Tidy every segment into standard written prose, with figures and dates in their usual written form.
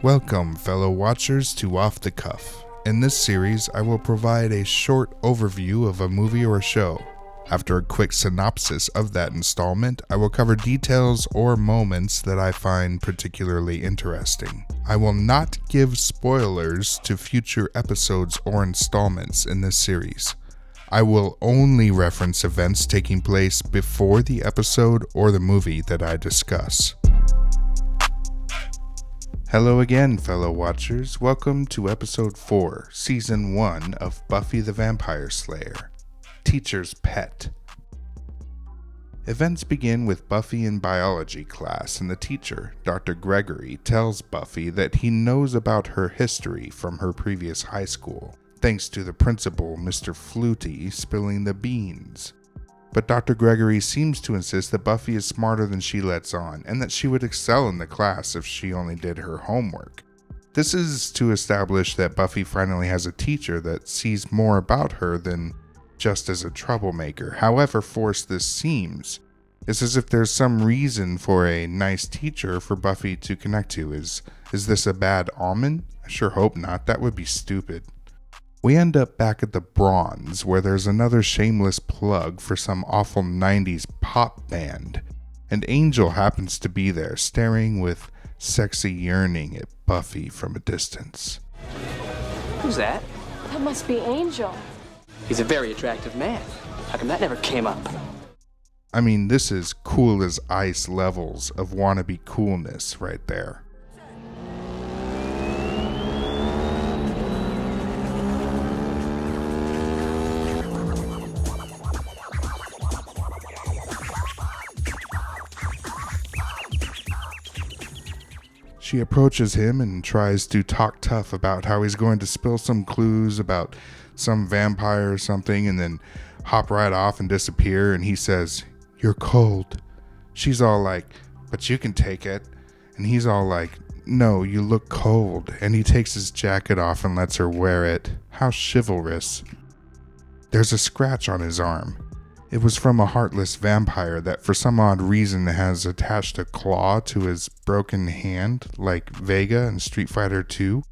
Welcome, fellow watchers, to Off the Cuff. In this series, I will provide a short overview of a movie or show. After a quick synopsis of that installment, I will cover details or moments that I find particularly interesting. I will not give spoilers to future episodes or installments in this series. I will only reference events taking place before the episode or the movie that I discuss. Hello again, fellow watchers. Welcome to episode 4, season 1 of Buffy the Vampire Slayer, Teacher's Pet. Events begin with Buffy in biology class, and the teacher, Dr. Gregory, tells Buffy that he knows about her history from her previous high school, thanks to the principal, Mr. Flutie, spilling the beans. But Dr. Gregory seems to insist that Buffy is smarter than she lets on, and that she would excel in the class if she only did her homework. This is to establish that Buffy finally has a teacher that sees more about her than just as a troublemaker. However forced this seems, it's as if there's some reason for a nice teacher for Buffy to connect to. Is this a bad omen? I sure hope not. That would be stupid. We end up back at the Bronze, where there's another shameless plug for some awful 90s pop band, and Angel happens to be there, staring with sexy yearning at Buffy from a distance. Who's that? That must be Angel. He's a very attractive man. How come that never came up? I mean, this is cool as ice levels of wannabe coolness right there. She approaches him and tries to talk tough about how he's going to spill some clues about some vampire or something and then hop right off and disappear, and he says, "You're cold." She's all like, "But you can take it." And he's all like, "No, you look cold." And he takes his jacket off and lets her wear it. How chivalrous. There's a scratch on his arm. It was from a heartless vampire that for some odd reason has attached a claw to his broken hand, like Vega in Street Fighter 2.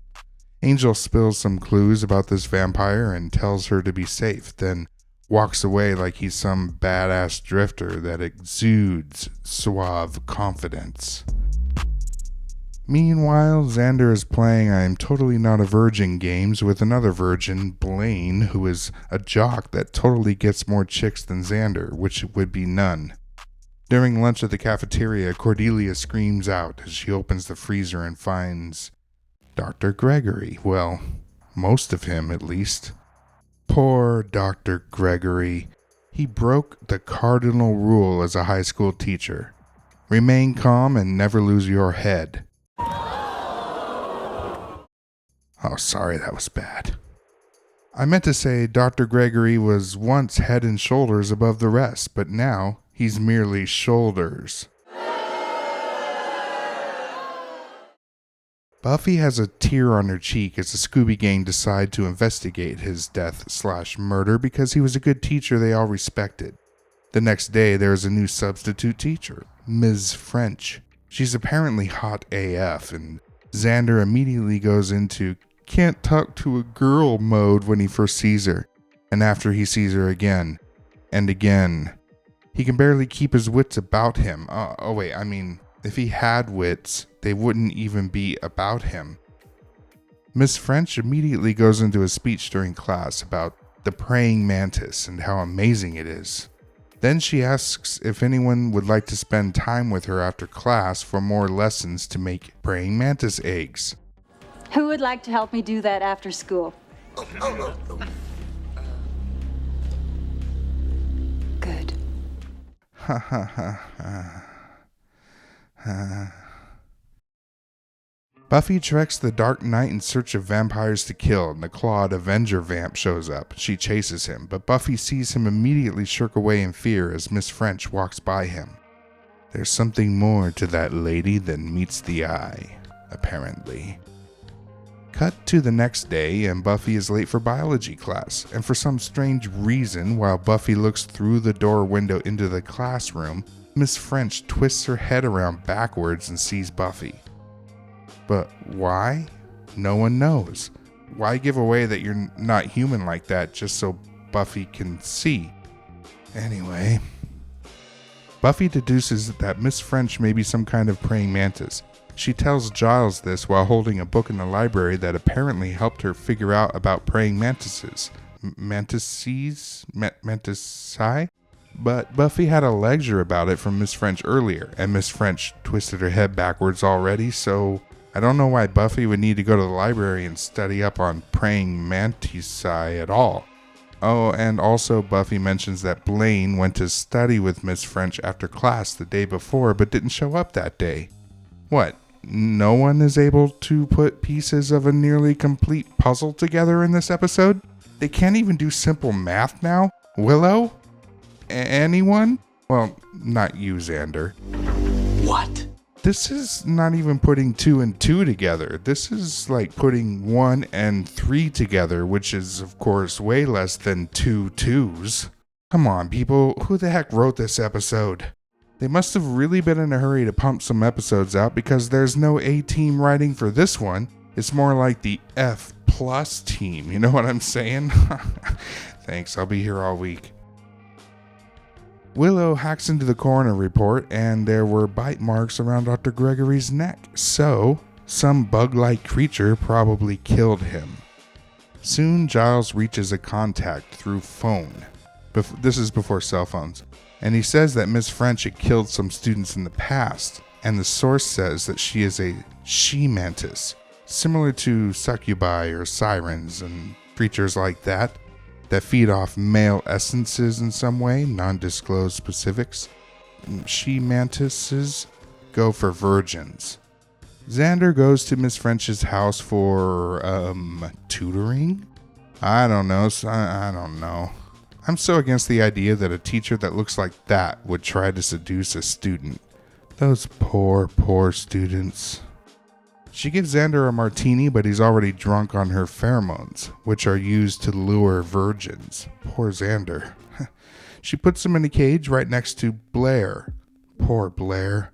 Angel spills some clues about this vampire and tells her to be safe, then walks away like he's some badass drifter that exudes suave confidence. Meanwhile, Xander is playing I'm Totally Not a Virgin games with another virgin, Blaine, who is a jock that totally gets more chicks than Xander, which would be none. During lunch at the cafeteria, Cordelia screams out as she opens the freezer and finds Dr. Gregory. Well, most of him at least. Poor Dr. Gregory. He broke the cardinal rule as a high school teacher. Remain calm and never lose your head. Oh, sorry, that was bad. I meant to say Dr. Gregory was once head and shoulders above the rest, but now he's merely shoulders. Buffy has a tear on her cheek as the Scooby Gang decide to investigate his death/murder because he was a good teacher they all respected. The next day, there is a new substitute teacher, Ms. French. She's apparently hot AF, and Xander immediately goes into can't talk to a girl mode when he first sees her, and after he sees her again and again. He can barely keep his wits about him. If he had wits, they wouldn't even be about him. Miss French immediately goes into a speech during class about the praying mantis and how amazing it is. Then she asks if anyone would like to spend time with her after class for more lessons to make praying mantis eggs. Who would like to help me do that after school? Good. Ha ha ha ha. Buffy treks the dark night in search of vampires to kill, and the clawed Avenger vamp shows up. She chases him, but Buffy sees him immediately shirk away in fear as Miss French walks by him. There's something more to that lady than meets the eye, apparently. Cut to the next day, and Buffy is late for biology class, and for some strange reason, while Buffy looks through the door window into the classroom, Miss French twists her head around backwards and sees Buffy. But why? No one knows. Why give away that you're not human like that just so Buffy can see? Anyway, Buffy deduces that Miss French may be some kind of praying mantis. She tells Giles this while holding a book in the library that apparently helped her figure out about praying mantises. Mantisae? But Buffy had a lecture about it from Miss French earlier, and Miss French twisted her head backwards already, so I don't know why Buffy would need to go to the library and study up on praying mantisae at all. Oh, and also Buffy mentions that Blaine went to study with Miss French after class the day before, but didn't show up that day. What? No one is able to put pieces of a nearly complete puzzle together in this episode? They can't even do simple math now? Willow? Anyone? Well, not you, Xander. What? This is not even putting 2 and 2 together. This is like putting 1 and 3 together, which is, of course, way less than 2 2s. Come on, people. Who the heck wrote this episode? They must have really been in a hurry to pump some episodes out because there's no A-team writing for this one. It's more like the F+ team. You know what I'm saying? Thanks. I'll be here all week. Willow hacks into the coroner report, and there were bite marks around Dr. Gregory's neck, so some bug-like creature probably killed him. Soon, Giles reaches a contact through phone. This is before cell phones, and he says that Miss French had killed some students in the past, and the source says that she is a she-mantis, similar to succubi or sirens and creatures like that feed off male essences in some way, non-disclosed specifics. She-mantises go for virgins. Xander goes to Miss French's house for, tutoring? I don't know. I don't know. I'm so against the idea that a teacher that looks like that would try to seduce a student. Those poor, poor students. She gives Xander a martini, but he's already drunk on her pheromones, which are used to lure virgins. Poor Xander. She puts him in a cage right next to Blair. Poor Blair.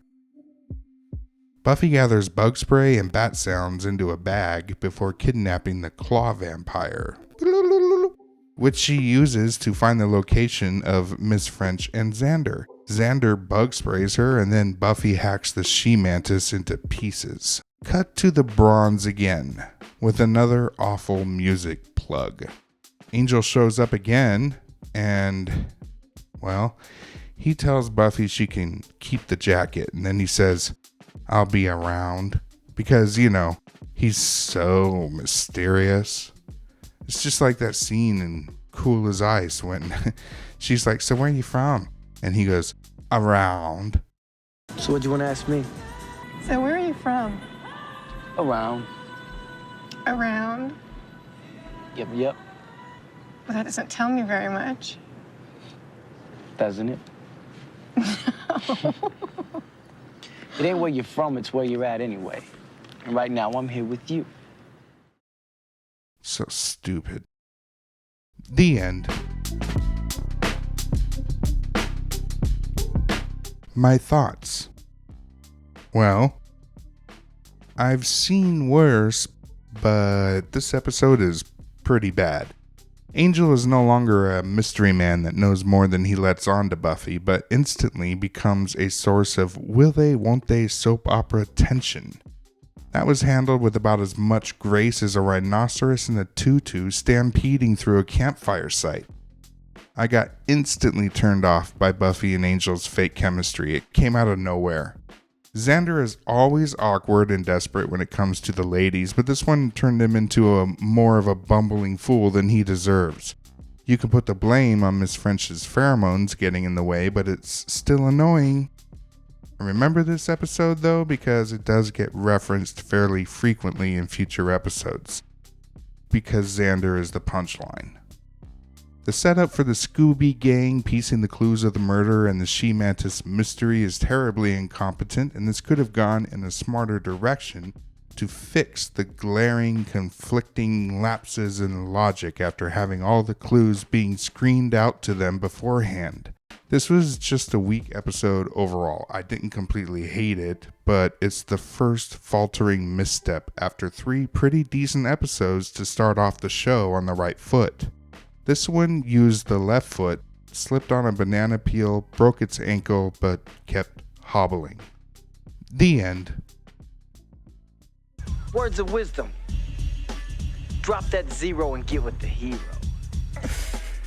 Buffy gathers bug spray and bat sounds into a bag before kidnapping the claw vampire, which she uses to find the location of Miss French and Xander. Xander bug sprays her, and then Buffy hacks the she-mantis into pieces. Cut to the bronze again, with another awful music plug. Angel shows up again, and, well, he tells Buffy she can keep the jacket, and then he says, "I'll be around," because, you know, he's so mysterious. It's just like that scene in Cool as Ice when she's like, "So where are you from?" And he goes, "Around." So what do you want to ask me? So where are you from? Around. Around? Yep. Well, that doesn't tell me very much. Doesn't it? It ain't where you're from, it's where you're at anyway. And right now, I'm here with you. So stupid. The end. My thoughts. Well, I've seen worse, but this episode is pretty bad. Angel is no longer a mystery man that knows more than he lets on to Buffy, but instantly becomes a source of will they, won't they soap opera tension. That was handled with about as much grace as a rhinoceros in a tutu stampeding through a campfire site. I got instantly turned off by Buffy and Angel's fake chemistry. It came out of nowhere. Xander is always awkward and desperate when it comes to the ladies, but this one turned him into more of a bumbling fool than he deserves. You can put the blame on Miss French's pheromones getting in the way, but it's still annoying. Remember this episode though, because it does get referenced fairly frequently in future episodes. Because Xander is the punchline. The setup for the Scooby Gang piecing the clues of the murder and the She-Mantis mystery is terribly incompetent, and this could have gone in a smarter direction to fix the glaring, conflicting lapses in logic after having all the clues being screened out to them beforehand. This was just a weak episode overall. I didn't completely hate it, but it's the first faltering misstep after 3 pretty decent episodes to start off the show on the right foot. This one used the left foot, slipped on a banana peel, broke its ankle, but kept hobbling. The end. Words of wisdom. Drop that 0 and get with the hero.